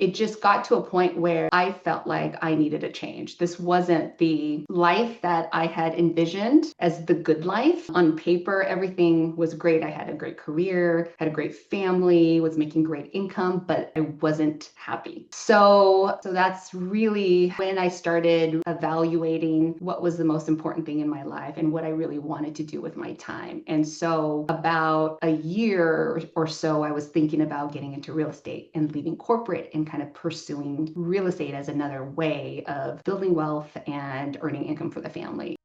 it just got to a point where I felt like I needed a change. This wasn't the life that I had envisioned as the good life. On paper, everything was great. I had a great career, had a great family, was making great income, but I wasn't happy. So that's really when I started evaluating what was the most important thing in my life and what I really wanted to do with my time. And so about a year or so, I was thinking about getting into real estate and leaving corporate and kind of pursuing real estate as another way of building wealth and earning income for the family.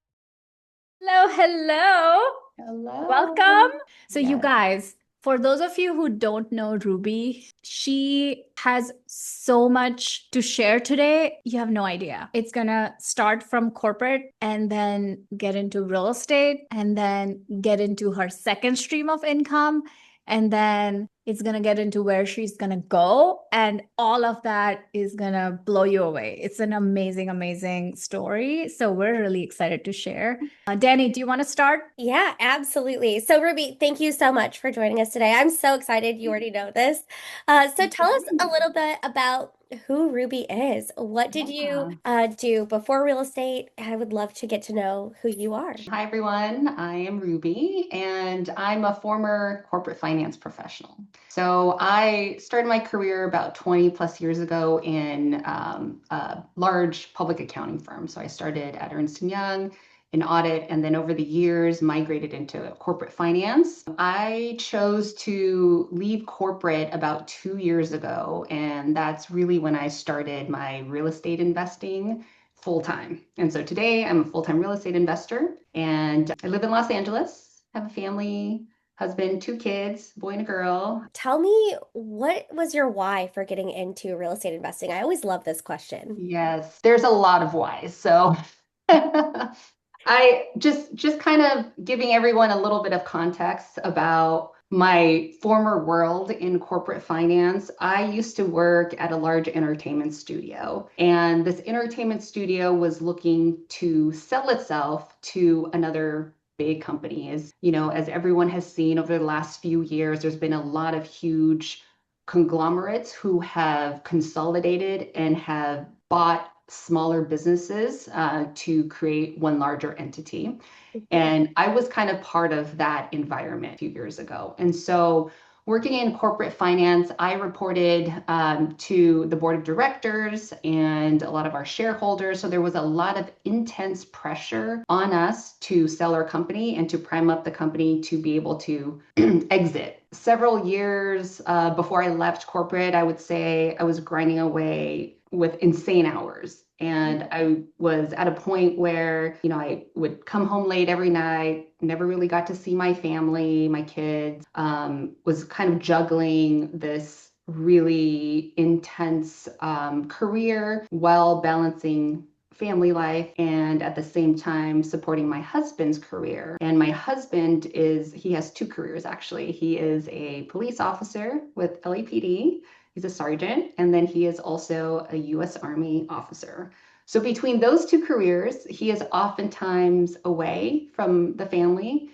Hello, hello. Hello. Welcome. So, you Yes. guys, for those of you who don't know Ruby, she has so much to share today. You have no idea. It's going to start from corporate and then get into real estate and then get into her second stream of income. And then it's going to get into where she's going to go. And all of that is going to blow you away. It's an amazing, amazing story. So, we're really excited to share. Danny, do you want to start? Yeah, absolutely. So, Ruby, thank you so much for joining us today. I'm so excited. You already know this. So, tell us a little bit about who Ruby is. What did you Yeah. do before real estate? I would love to get to know who you are. Hi, everyone. I am Ruby, and I'm a former corporate finance professional. So I started my career about 20 plus years ago in a large public accounting firm. So I started at Ernst & Young in audit, and then over the years migrated into corporate finance. I chose to leave corporate about 2 years ago, and that's really when I started my real estate investing full time. And so today I'm a full time real estate investor and I live in Los Angeles, have a family, husband, two kids, boy and a girl. Tell me, what was your why for getting into real estate investing? I always love this question. Yes, there's a lot of whys. So I just kind of giving everyone a little bit of context about my former world in corporate finance. I used to work at a large entertainment studio, and this entertainment studio was looking to sell itself to another big company. As everyone has seen over the last few years, there's been a lot of huge conglomerates who have consolidated and have bought smaller businesses to create one larger entity. Mhm. And I was kind of part of that environment a few years ago. And so, working in corporate finance, I reported to the board of directors and a lot of our shareholders. So, there was a lot of intense pressure on us to sell our company and to prime up the company to be able to exit. Several years before I left corporate, I would say I was grinding away with insane hours. And I was at a point where, I would come home late every night, never really got to see my family, my kids, was kind of juggling this really intense career while balancing family life and at the same time supporting my husband's career. And my husband he has two careers actually. He is a police officer with LAPD. He's a sergeant, and then he is also a U.S. Army officer. So between those two careers, he is oftentimes away from the family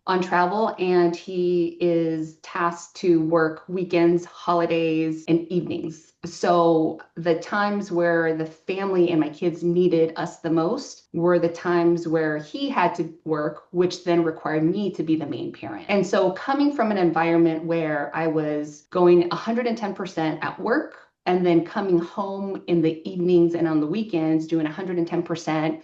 on travel, and he is tasked to work weekends, holidays, and evenings. So the times where the family and my kids needed us the most were the times where he had to work, which then required me to be the main parent. And so coming from an environment where I was going 110% at work and then coming home in the evenings and on the weekends doing 110%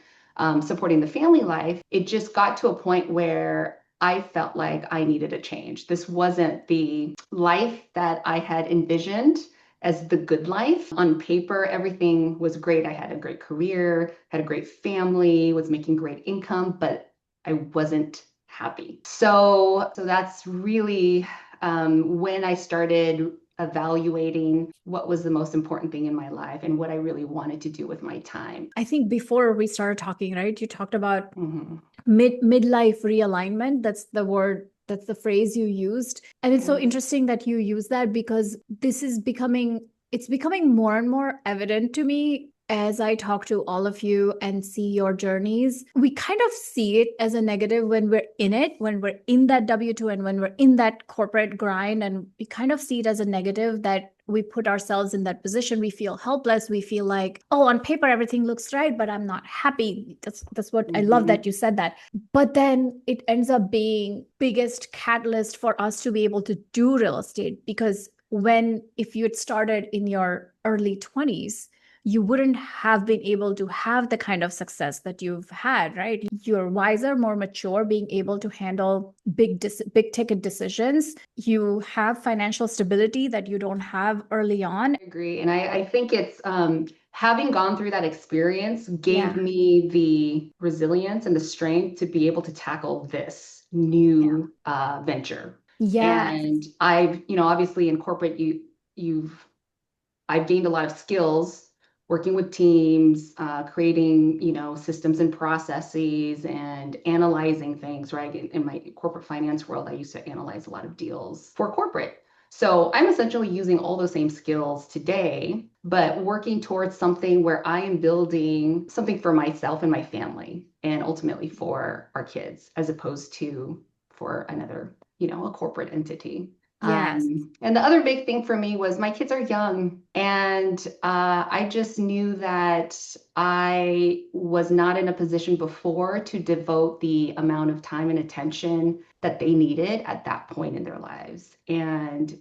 supporting the family life, it just got to a point where I felt like I needed a change. This wasn't the life that I had envisioned as the good life. On paper, everything was great. I had a great career, had a great family, was making great income, but I wasn't happy. So that's really when I started evaluating what was the most important thing in my life and what I really wanted to do with my time. I think before we started talking, right, you talked about Mhm. midlife realignment. That's the word, that's the phrase you used. And it's so Yeah. interesting that you use that because it's becoming more and more evident to me as I talk to all of you and see your journeys. We kind of see it as a negative when we're in it, when we're in that W2 and when we're in that corporate grind. And we kind of see it as a negative that we put ourselves in that position. We feel helpless. We feel like, oh, on paper, everything looks right, but I'm not happy. That's what I love that you said that. But then it ends up being biggest catalyst for us to be able to do real estate, because if you had started in your early 20s, you wouldn't have been able to have the kind of success that you've had, right? You're wiser, more mature, being able to handle big ticket decisions. You have financial stability that you don't have early on. I agree. And I think it's having gone through that experience gave me the resilience and the strength to be able to tackle this new venture. Yeah. And I've, obviously in corporate, I've gained a lot of skills working with teams, creating, systems and processes and analyzing things, right? In my corporate finance world, I used to analyze a lot of deals for corporate. So I'm essentially using all those same skills today, but working towards something where I am building something for myself and my family, and ultimately for our kids, as opposed to for another, a corporate entity. Yes. And the other big thing for me was my kids are young, and I just knew that I was not in a position before to devote the amount of time and attention that they needed at that point in their lives. And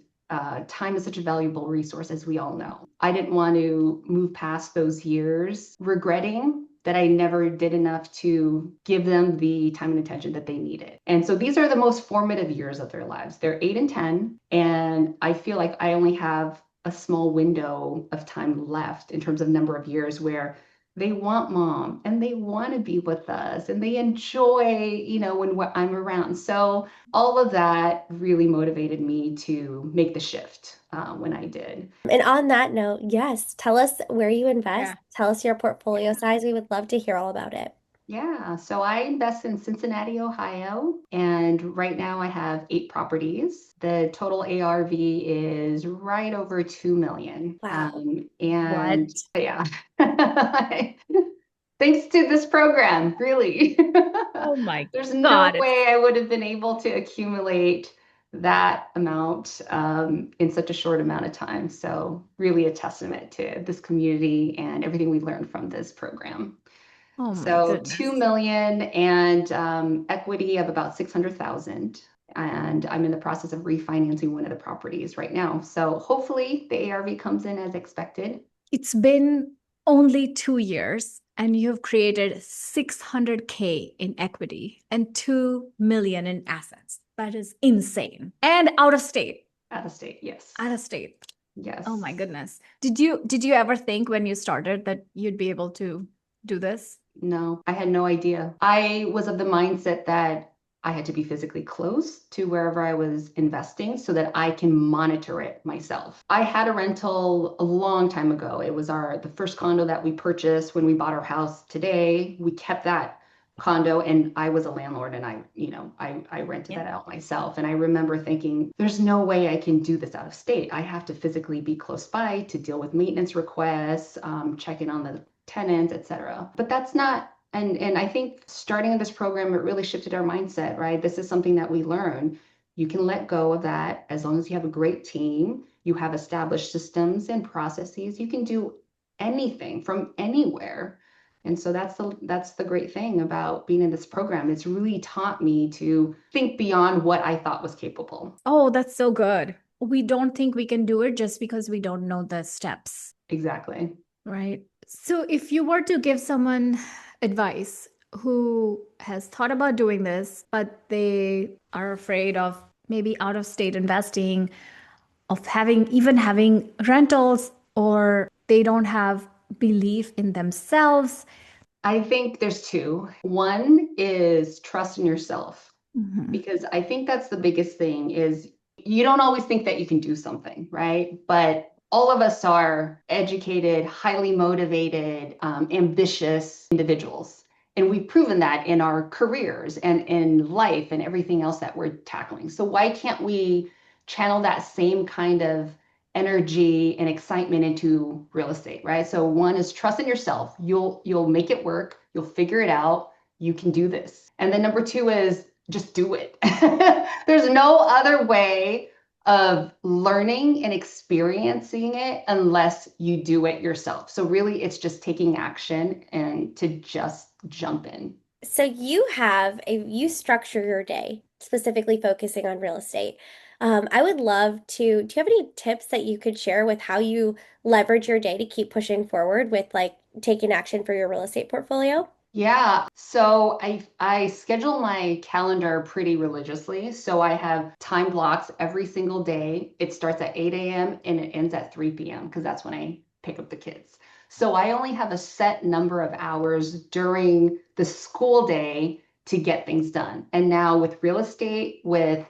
time is such a valuable resource, as we all know. I didn't want to move past those years regretting that I never did enough to give them the time and attention that they needed. And so these are the most formative years of their lives. They're 8 and 10, and I feel like I only have a small window of time left in terms of number of years where they want mom and they want to be with us and they enjoy, when I'm around. So all of that really motivated me to make the shift when I did. And on that note, yes, tell us where you invest. Yeah. Tell us your portfolio size. We would love to hear all about it. Yeah, so I invest in Cincinnati, Ohio, and right now I have 8 properties. The total ARV is right over 2 million. Wow. And yeah, thanks to this program, really. Oh my There's God. no way I would have been able to accumulate that amount in such a short amount of time. So really a testament to this community and everything we learned from this program. Oh my So goodness. 2 million and equity of about 600,000. And I'm in the process of refinancing one of the properties right now. So hopefully the ARV comes in as expected. It's been only 2 years and you've created 600K in equity and 2 million in assets. That is insane. And out of state. Out of state, yes. Out of state. Yes. Oh my goodness. Did you ever think when you started that you'd be able to do this? No, I had no idea. I was of the mindset that I had to be physically close to wherever I was investing so that I can monitor it myself. I had a rental a long time ago. It was the first condo that we purchased when we bought our house today. We kept that condo and I was a landlord and I rented that out myself. And I remember thinking, there's no way I can do this out of state. I have to physically be close by to deal with maintenance requests, check in on the tenants, etc. But that's not, and I think starting this program, it really shifted our mindset, right? This is something that we learn. You can let go of that as long as you have a great team, you have established systems and processes, you can do anything from anywhere. And so that's the great thing about being in this program. It's really taught me to think beyond what I thought was capable. Oh, that's so good. We don't think we can do it just because we don't know the steps. Exactly. Right. So if you were to give someone advice who has thought about doing this, but they are afraid of maybe out of state investing, of having rentals, or they don't have belief in themselves. I think there's 2. One is trust in yourself, because I think that's the biggest thing is you don't always think that you can do something, right? But all of us are educated, highly motivated, ambitious individuals. And we've proven that in our careers and in life and everything else that we're tackling. So why can't we channel that same kind of energy and excitement into real estate, right? So one is trust in yourself. You'll make it work. You'll figure it out. You can do this. And then number 2 is just do it. There's no other way of learning and experiencing it unless you do it yourself. So really, it's just taking action and to just jump in. So you structure your day specifically focusing on real estate. I would love to, do you have any tips that you could share with how you leverage your day to keep pushing forward with like taking action for your real estate portfolio? Yeah, so I schedule my calendar pretty religiously. So I have time blocks every single day. It starts at 8 a.m. and it ends at 3 p.m. because that's when I pick up the kids. So I only have a set number of hours during the school day to get things done. And now with real estate, with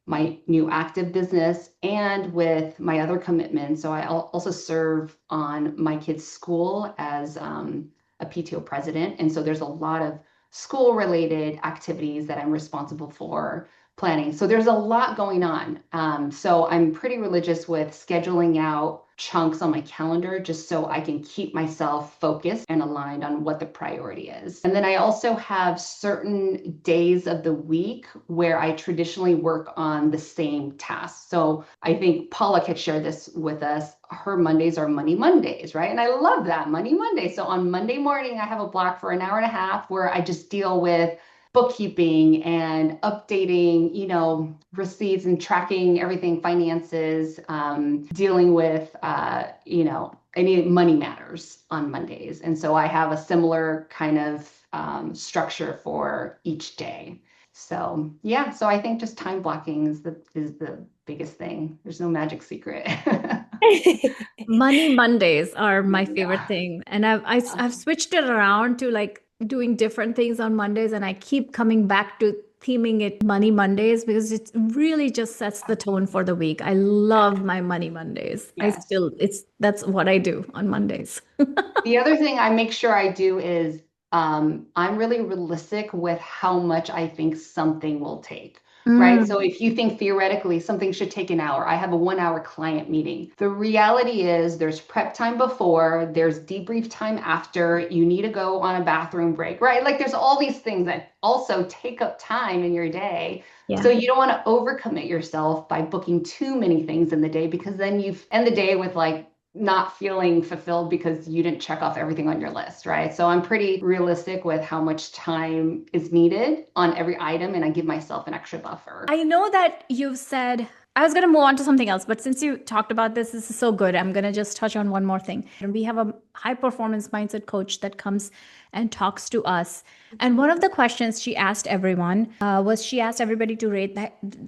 my new active business, and with my other commitments, so I also serve on my kids' school as a PTO president. And so there's a lot of school related activities that I'm responsible for planning. So there's a lot going on. So I'm pretty religious with scheduling out chunks on my calendar just so I can keep myself focused and aligned on what the priority is. And then I also have certain days of the week where I traditionally work on the same task. So I think Palak had shared this with us. Her Mondays are Money Mondays, right? And I love that, Money Monday. So on Monday morning, I have a block for an hour and a half where I just deal with bookkeeping and updating, receipts and tracking everything, finances, dealing with, any money matters on Mondays. And so I have a similar kind of structure for each day. So yeah, so I think just time blocking is the biggest thing. There's no magic secret. Money Mondays are my favorite Yeah. thing. And I've switched it around to like doing different things on Mondays, and I keep coming back to theming it Money Mondays because it really just sets the tone for the week. I love my Money Mondays. Yes. That's what I do on Mondays. The other thing I make sure I do is I'm really realistic with how much I think something will take, right? Mm, So if you think theoretically something should take an hour, I have a 1 hour client meeting. The reality is there's prep time before, there's debrief time after, you need to go on a bathroom break, right? Like there's all these things that also take up time in your day. So yeah. you don't want to overcommit yourself by booking too many things in the day because then you end the day with like not feeling fulfilled because you didn't check off everything on your list, right? So I'm pretty realistic with how much time is needed on every item, and I give myself an extra buffer. I know that you've said, I was going to move on to something else, but since you talked about this is so good. I'm going to just touch on one more thing. And we have a high performance mindset coach that comes and talks to us. And one of the questions she asked everyone was she asked everybody to rate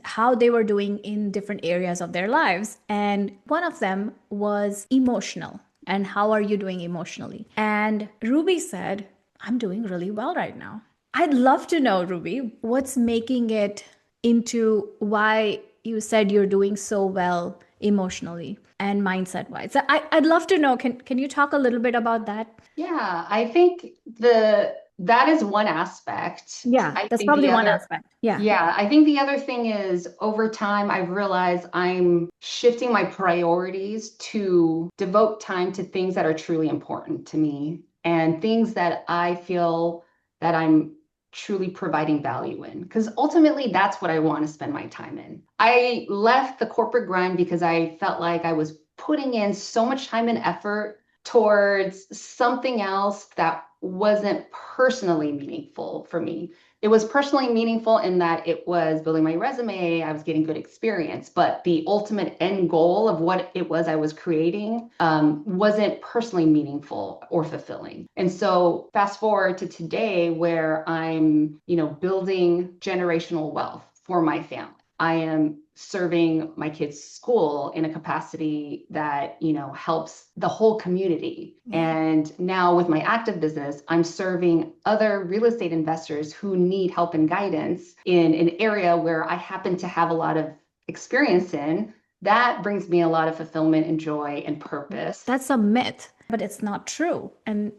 how they were doing in different areas of their lives. And one of them was emotional. And how are you doing emotionally? And Ruby said, I'm doing really well right now. I'd love to know, Ruby, what's making it into why you said you're doing so well emotionally and mindset wise. I'd love to know. Can you talk a little bit about that? Yeah, I think that is one aspect. Yeah, I that's think probably the one other aspect. Yeah. Yeah, I think the other thing is over time, I've realized I'm shifting my priorities to devote time to things that are truly important to me and things that I feel that I'm truly providing value in. Because ultimately, that's what I want to spend my time in. I left the corporate grind because I felt like I was putting in so much time and effort towards something else that wasn't personally meaningful for me. It was personally meaningful in that it was building my resume, I was getting good experience, but the ultimate end goal of what it was I was creating wasn't personally meaningful or fulfilling. And so fast forward to today where I'm, building generational wealth for my family. I am serving my kids' school in a capacity that, helps the whole community. And now with my active business, I'm serving other real estate investors who need help and guidance in an area where I happen to have a lot of experience in. That brings me a lot of fulfillment and joy and purpose. That's a myth, but it's not true. And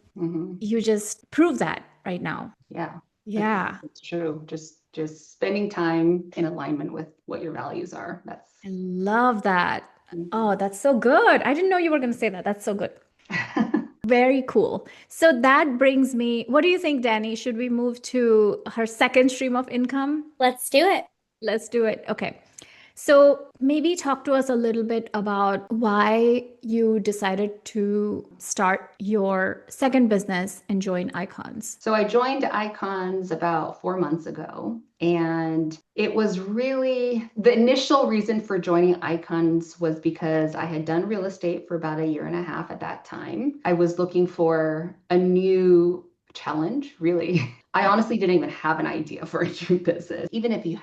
you just prove that right now. Yeah. Yeah. It's true. Just spending time in alignment with what your values are. I love that. Oh, that's so good. I didn't know you were going to say that. That's so good. Very cool. So that brings me, what do you think, Danny? Should we move to her second stream of income? Let's do it. Let's do it. Okay. So maybe talk to us a little bit about why you decided to start your second business and join Icons. So I joined Icons about 4 months ago, and it was really the initial reason for joining Icons was because I had done real estate for about a year and a half at that time. I was looking for a new challenge, really. I honestly didn't even have an idea for a new business, even if you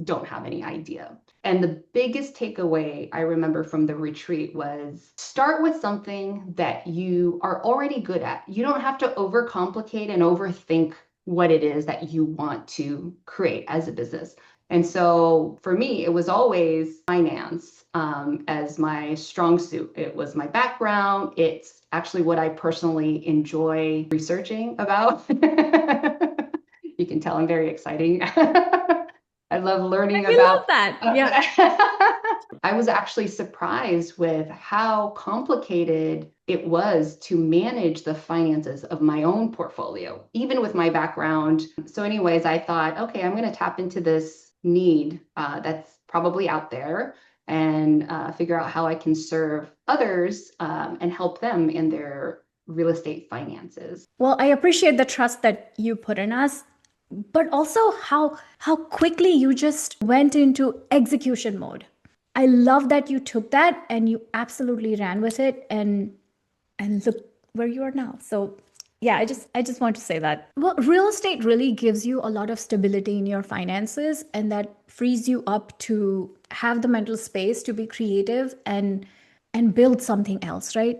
don't have any idea. And the biggest takeaway I remember from the retreat was start with something that you are already good at. You don't have to overcomplicate and overthink what it is that you want to create as a business. And so for me, it was always finance as my strong suit. It was my background. It's actually what I personally enjoy researching about. You can tell I'm very exciting. I love learning about. We love that. Yeah. I was actually surprised with how complicated it was to manage the finances of my own portfolio, even with my background. So anyways, I thought, okay, I'm going to tap into this need that's probably out there and figure out how I can serve others and help them in their real estate finances. Well, I appreciate the trust that you put in us, but also how quickly you just went into execution mode. I love that you took that and you absolutely ran with it and look where you are now. So yeah, I just want to say that. Well, real estate really gives you a lot of stability in your finances, and that frees you up to have the mental space to be creative and build something else, right?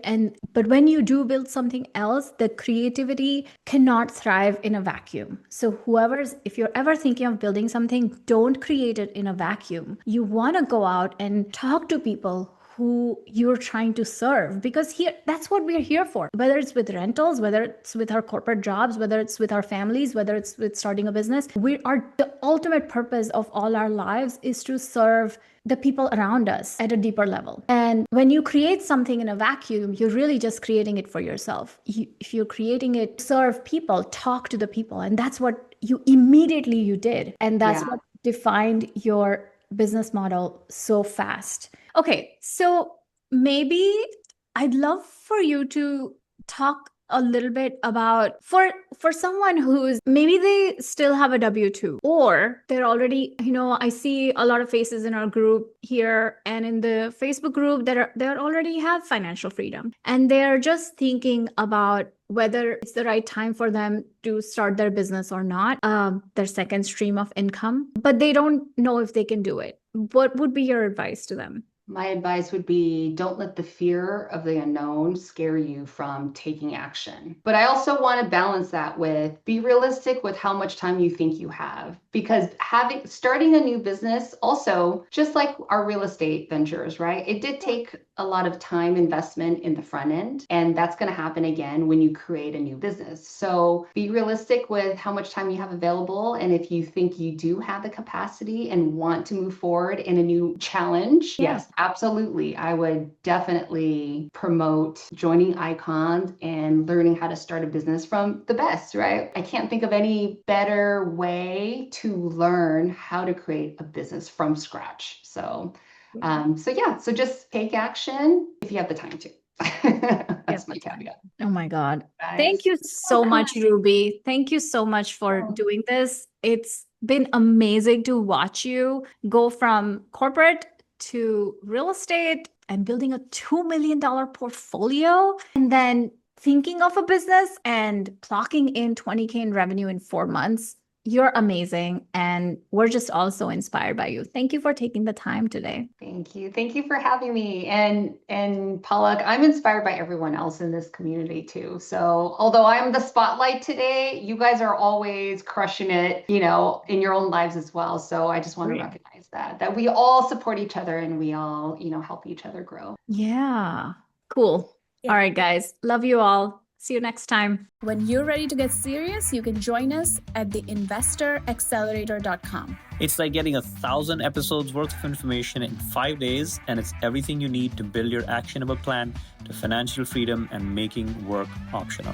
But when you do build something else, the creativity cannot thrive in a vacuum. So if you're ever thinking of building something, don't create it in a vacuum. You want to go out and talk to people who you're trying to serve, because that's what we're here for. Whether it's with rentals, whether it's with our corporate jobs, whether it's with our families, whether it's with starting a business, the ultimate purpose of all our lives is to serve the people around us at a deeper level. And when you create something in a vacuum, you're really just creating it for yourself. If you're creating it to serve people, talk to the people. And that's what you immediately did. And that's what defined your business model so fast. Okay, so maybe I'd love for you to talk a little bit about for someone who's maybe they still have a W-2, or they're already, I see a lot of faces in our group here and in the Facebook group that they already have financial freedom, and they're just thinking about whether it's the right time for them to start their business or not, their second stream of income, but they don't know if they can do it. What would be your advice to them? My advice would be don't let the fear of the unknown scare you from taking action. But I also want to balance that with be realistic with how much time you think you have, because starting a new business also, just like our real estate ventures, right? It did take a lot of time investment in the front end, and that's going to happen again when you create a new business. So be realistic with how much time you have available. And if you think you do have the capacity and want to move forward in a new challenge, yes, absolutely. I would definitely promote joining Icons and learning how to start a business from the best, right? I can't think of any better way to learn how to create a business from scratch. So just take action if you have the time to. That's my caveat. Oh my God. Guys. Thank you so much, Ruby. Thank you so much for doing this. It's been amazing to watch you go from corporate to real estate and building a $2 million portfolio, and then thinking of a business and clocking in 20K in revenue in 4 months. You're amazing, and we're just all so inspired by you. Thank you for taking the time today. Thank you. Thank you for having me. And Palak, I'm inspired by everyone else in this community too. So although I'm the spotlight today, you guys are always crushing it, in your own lives as well. So I just want to recognize that we all support each other and we all, help each other grow. Yeah. Cool. Yeah. All right, guys. Love you all. See you next time. When you're ready to get serious, you can join us at theinvestoraccelerator.com. It's like getting 1,000 episodes worth of information in 5 days, and it's everything you need to build your actionable plan to financial freedom and making work optional.